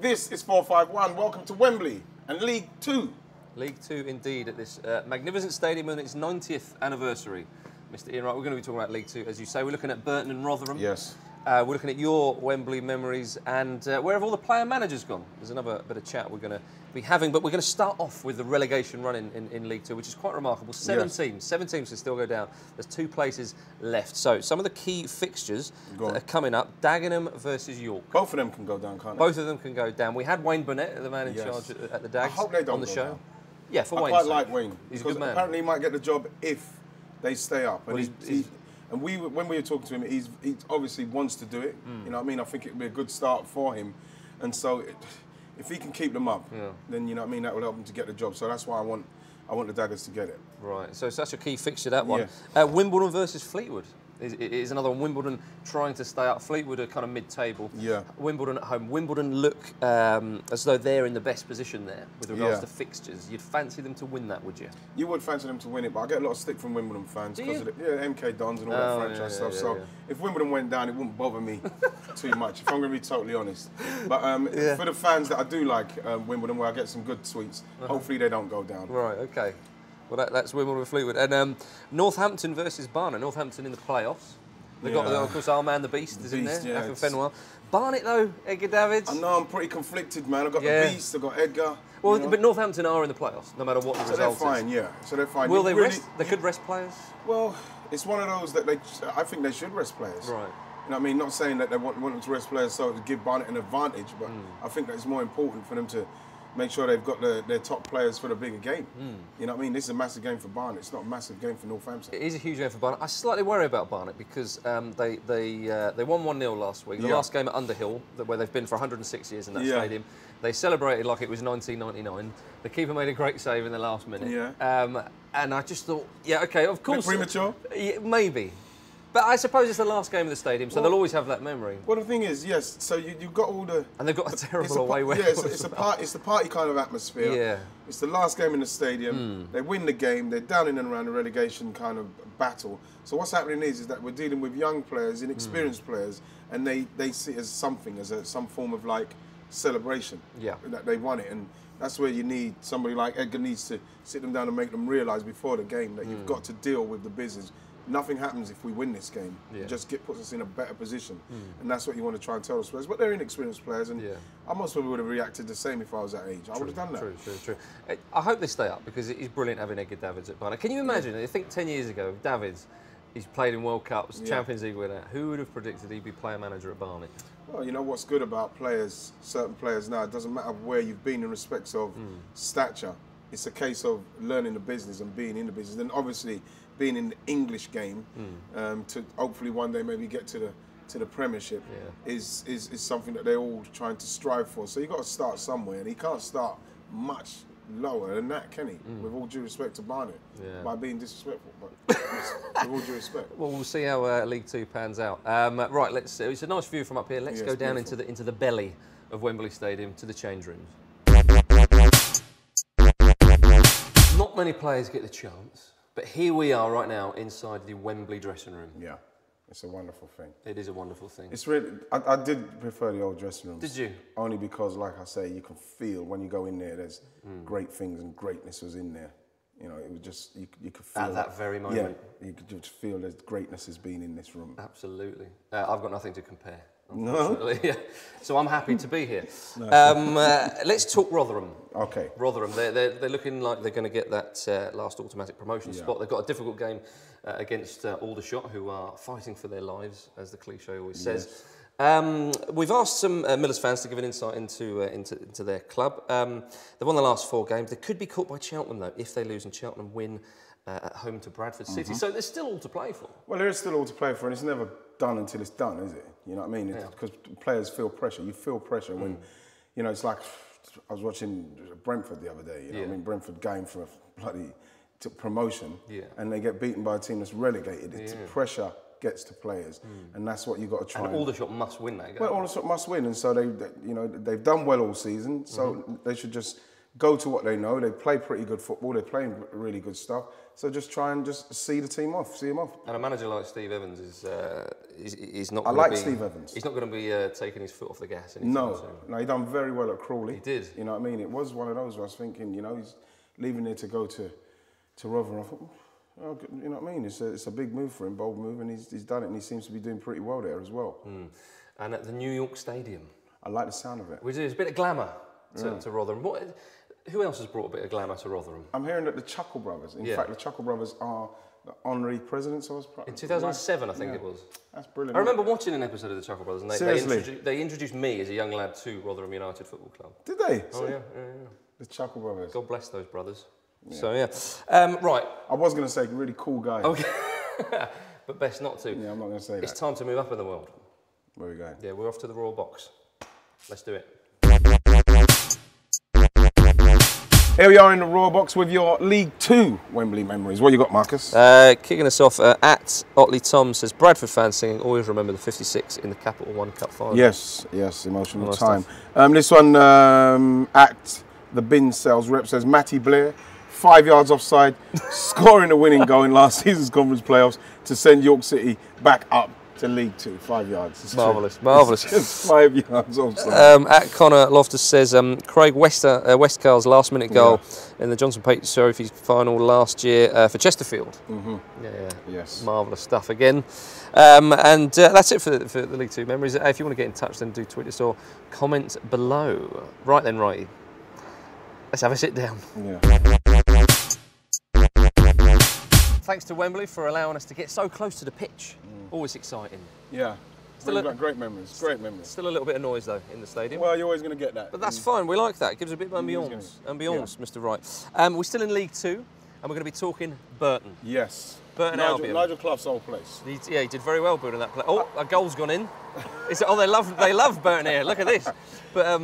This is 451. Welcome to Wembley and League Two. League Two indeed at this magnificent stadium and its 90th anniversary. Mr. Ian Wright, we're going to be talking about League Two, as you say. We're looking at Burton and Rotherham. Yes. We're looking at your Wembley memories and where have all the player managers gone? There's another bit of chat we're going to be having, but we're going to start off with the relegation run in League Two, which is quite remarkable. Seven teams can still go down. There's 2 places left. So some of the key fixtures that are coming up: Dagenham versus York. Both of them can go down, can't they? Both of them can go down. We had Wayne Burnett, the man in charge at the Dags, I hope they don't on the go show. down. Yeah, for Wayne. I quite like Wayne. He's a good man. Apparently he might get the job if they stay up. And Well, and when we were talking to him, he obviously wants to do it. You know what I mean? I think it would be a good start for him. And so if he can keep them up, then, you know what I mean, that will help him to get the job. So that's why I want the Daggers to get it. Right, so such a key fixture, that one. Yeah. Wimbledon versus Fleetwood is another one. Wimbledon trying to stay up. Fleetwood are kind of mid-table. Yeah. Wimbledon at home. Wimbledon look as though they're in the best position there with regards to fixtures. You'd fancy them to win that, would you? You would fancy them to win it, but I get a lot of stick from Wimbledon fans because of the MK Dons and all that franchise stuff. So if Wimbledon went down, it wouldn't bother me too much, if I'm going to be totally honest. But for the fans that I do like Wimbledon, where I get some good sweets, hopefully they don't go down. Right, okay. Well, that's Wimbledon Fleetwood. And Northampton versus Barnet. Northampton in the playoffs. They've got, of course, our man, the Beast, is in there. Yeah, Fenwell. Barnet, though, Edgar Davids. I know, I'm pretty conflicted, man. I've got the Beast, I've got Edgar. Well, but Northampton are in the playoffs, no matter what the result is. So they're fine, So they're fine. Will they rest? They could rest players? Well, it's one of those that I think they should rest players. Right. You know what I mean? Not saying that they want them to rest players so to give Barnet an advantage, but I think that it's more important for them to make sure they've got their top players for the bigger game. You know what I mean? This is a massive game for Barnet. It's not a massive game for Northampton. It is a huge game for Barnet. I slightly worry about Barnet because they won 1-0 last week. The last game at Underhill, where they've been for 106 years in that stadium. They celebrated like it was 1999. The keeper made a great save in the last minute. And I just thought, okay, of course. A bit premature? Maybe. But I suppose it's the last game of the stadium, so they'll always have that memory. Well, the thing is, yes, so you've got all the... And they've got a terrible away record. Yeah, it's the party kind of atmosphere. Yeah. It's the last game in the stadium. They win the game. They're down in and around the relegation kind of battle. So what's happening is that we're dealing with young players, inexperienced players, and they see it as something, as some form of, like, celebration. Yeah. That they won it. And that's where you need somebody like Edgar needs to sit them down and make them realise before the game that you've got to deal with the business. Nothing happens if we win this game. It just puts us in a better position. And that's what you want to try and tell us players. But they're inexperienced players, and I most probably would have reacted the same if I was that age. I would have done that. True. I hope they stay up because it is brilliant having Edgar Davids at Barnet. Can you imagine? I think 10 years ago, Davids, he's played in World Cups, Champions League winner. Who would have predicted he'd be player manager at Barnet? Well, you know what's good about players, certain players now, it doesn't matter where you've been in respects of stature. It's a case of learning the business and being in the business. And obviously, being in the English game to hopefully one day maybe get to the Premiership is something that they're all trying to strive for. So you've got to start somewhere, and he can't start much lower than that, can he? With all due respect to Barnet, by being disrespectful, but with all due respect. Well, we'll see how League Two pans out. Right, it's a nice view from up here. Let's go down into the belly of Wembley Stadium to the change rooms. Not many players get the chance. But here we are right now inside the Wembley dressing room. Yeah, it's a wonderful thing. It is a wonderful thing. It's really, I did prefer the old dressing rooms. Did you? Only because, like I say, you can feel when you go in there, there's great things and greatness was in there. You know, it was just, you could feel... At that very moment. Yeah, you could just feel there's greatness has been in this room. Absolutely. I've got nothing to compare. No? Yeah. So I'm happy to be here. Let's talk Rotherham. Okay. Rotherham, they're looking like they're going to get that last automatic promotion spot. They've got a difficult game against Aldershot, who are fighting for their lives, as the cliche always says. We've asked some Millers fans to give an insight into their club. They've won the last 4 games. They could be caught by Cheltenham, though, if they lose and Cheltenham win at home to Bradford City. So there's still all to play for. Well, there is still all to play for, and it's never done until it's done, is it? You know what I mean? Because players feel pressure. You feel pressure when, you know, it's like, I was watching Brentford the other day, you know what I mean? Brentford going for a bloody promotion, and they get beaten by a team that's relegated. It's pressure gets to players, and that's what you've got to try. And Aldershot must win that game. Well, Aldershot must win, and so they've done well all season, so they should just go to what they know. They play pretty good football. They're playing really good stuff. So just try and just see the team off, see him off. And a manager like Steve Evans is not. I like Steve Evans. He's not going to be taking his foot off the gas anytime soon. No, he done very well at Crawley. He did. You know what I mean? It was one of those where I was thinking, you know, he's leaving there to go to Rotherham. I thought, oh, you know what I mean? It's a big move for him, bold move, and he's done it, and he seems to be doing pretty well there as well. And at the New York Stadium. I like the sound of it. There's a bit of glamour to Rotherham. Who else has brought a bit of glamour to Rotherham? I'm hearing that the Chuckle Brothers, in fact, the Chuckle Brothers are the honorary presidents. In 2007, I think it was. That's brilliant. I remember watching an episode of the Chuckle Brothers, and they introduced me as a young lad to Rotherham United Football Club. Did they? Oh, yeah. The Chuckle Brothers. God bless those brothers. Yeah. So, yeah. Right. I was going to say, really cool guy. Okay. But best not to. Yeah, I'm not going to say that. It's time to move up in the world. Where are we going? Yeah, we're off to the Royal Box. Let's do it. Here we are in the Royal Box with your League 2 Wembley Memories. What you got, Marcus? Kicking us off, at Otley Tom says, Bradford fans singing Always Remember the 56 in the Capital One Cup final. Yes, emotional time. This one, at the Bin Sales rep says, Matty Blair, 5 yards offside, scoring a winning goal in last season's conference playoffs to send York City back up to League 2, 5 yards. It's marvellous. It's just 5 yards offside. At Connor Loftus says, Craig Westcar's last-minute goal in the Johnson Pates Trophy final last year for Chesterfield. Yes. Marvellous stuff again. And that's it for the League 2 memories. If you want to get in touch, then do tweet us or comment below. Right then, righty. Let's have a sit down. Yeah. Thanks to Wembley for allowing us to get so close to the pitch. Always exciting. Yeah. Great memories. Great memories. Still a little bit of noise though in the stadium. Well, you're always going to get that. But that's fine. We like that. It gives a bit of ambience. Mr. Wright. We're still in League 2, and we're going to be talking Burton. Yes. Burton Albion. Nigel Clough's old place. He did very well building that place. Oh, a goal's gone in. They love Burton here. Look at this. But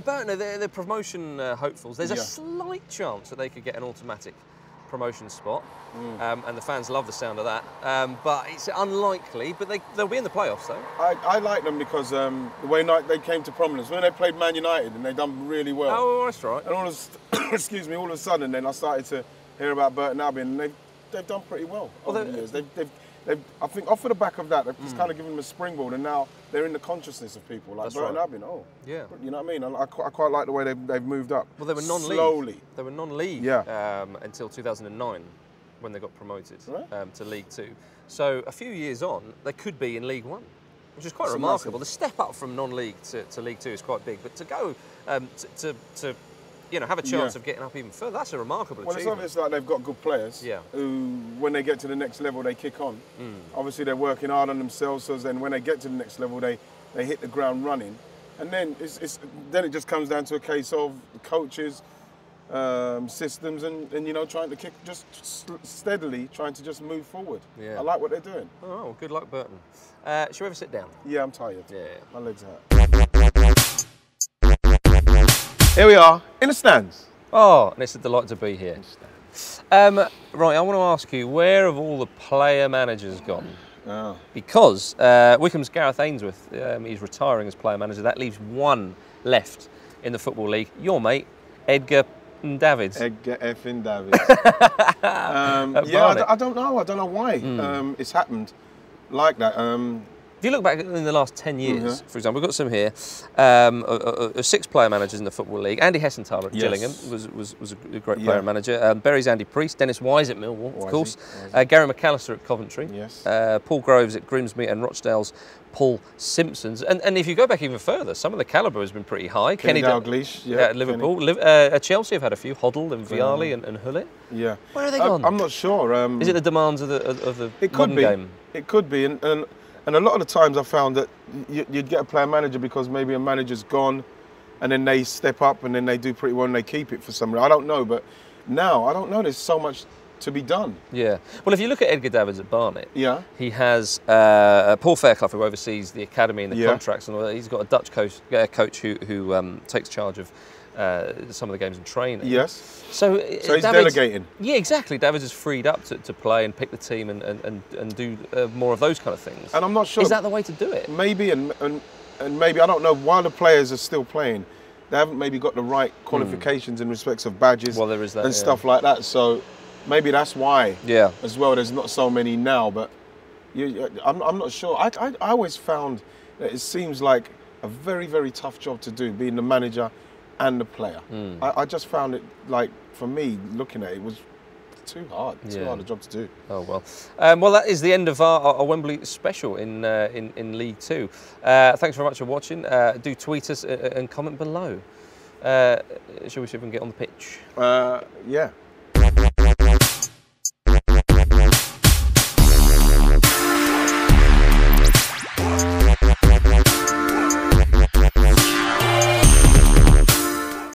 Burton, they're promotion hopefuls. There's a slight chance that they could get an automatic promotion spot, and the fans love the sound of that. But it's unlikely. But they'll be in the playoffs though. I like them because the way they came to prominence when they played Man United, and they done really well. Oh, that's right. And all of a sudden, then I started to hear about Burton Albion, and they've done pretty well over the years. They've I think off of the back of that, they've just kind of given them a springboard, and now they're in the consciousness of people. Like Burton Albion, you know what I mean? I quite like the way they've moved up. Well, they were non-league. Slowly. They were non-league until 2009, when they got promoted to League 2. So a few years on, they could be in League 1, which is quite remarkable. The step up from non-league to League 2 is quite big, but to go to have a chance of getting up even further, that's a remarkable achievement. Well, it's obvious like they've got good players who, when they get to the next level, they kick on. Obviously, they're working hard on themselves, so then when they get to the next level, they hit the ground running. And then then it just comes down to a case of coaches, systems, and trying to kick just steadily, trying to just move forward. I like what they're doing. Oh, well, good luck, Burton. Shall we ever sit down? Yeah, I'm tired. Yeah. My legs hurt. Here we are, in the stands. Oh, and it's a delight to be here. Right, I want to ask you, where have all the player managers gone? Because Wycombe's Gareth Ainsworth, he's retiring as player manager. That leaves one left in the Football League. Your mate, Edgar Davids. Edgar effing Davids. I don't know. I don't know why it's happened like that. If you look back in the last 10 years, for example, we've got some here, 6 player managers in the Football League. Andy Hessenthaler at Gillingham was a great player and manager. Bury's Andy Priest, Dennis Wise at Millwall, of course. Gary McAllister at Coventry. Paul Groves at Grimsby, and Rochdale's Paul Simpsons. And if you go back even further, some of the calibre has been pretty high. Kenny Dalglish, at Liverpool. At Chelsea have had a few, Hoddle and Vialli and Hullett. Yeah. Where are they gone? I'm not sure. Is it the demands of the modern game? It could be. And a lot of the times I found that you'd get a player manager because maybe a manager's gone, and then they step up and then they do pretty well and they keep it for some reason. I don't know, but now I don't know. There's so much to be done. Yeah. Well, if you look at Edgar Davids at Barnet, he has Paul Fairclough, who oversees the academy and the contracts and all that. He's got a Dutch coach who takes charge of some of the games and training. Yes. So he's delegating. Yeah, exactly. Davids is freed up to play and pick the team and do more of those kind of things. And I'm not sure. Is that the way to do it? Maybe, and maybe, I don't know, while the players are still playing, they haven't maybe got the right qualifications in respects of badges there is that, and stuff like that. So maybe that's why. Yeah. As well, there's not so many now, but I'm not sure. I always found that it seems like a very, very tough job to do, being the manager and the player. I just found it, like, for me, looking at it, was too hard a job to do. Oh well. Well, that is the end of our Wembley special in League Two. Thanks very much for watching. Do tweet us and comment below. Shall we see if we can get on the pitch? Yeah.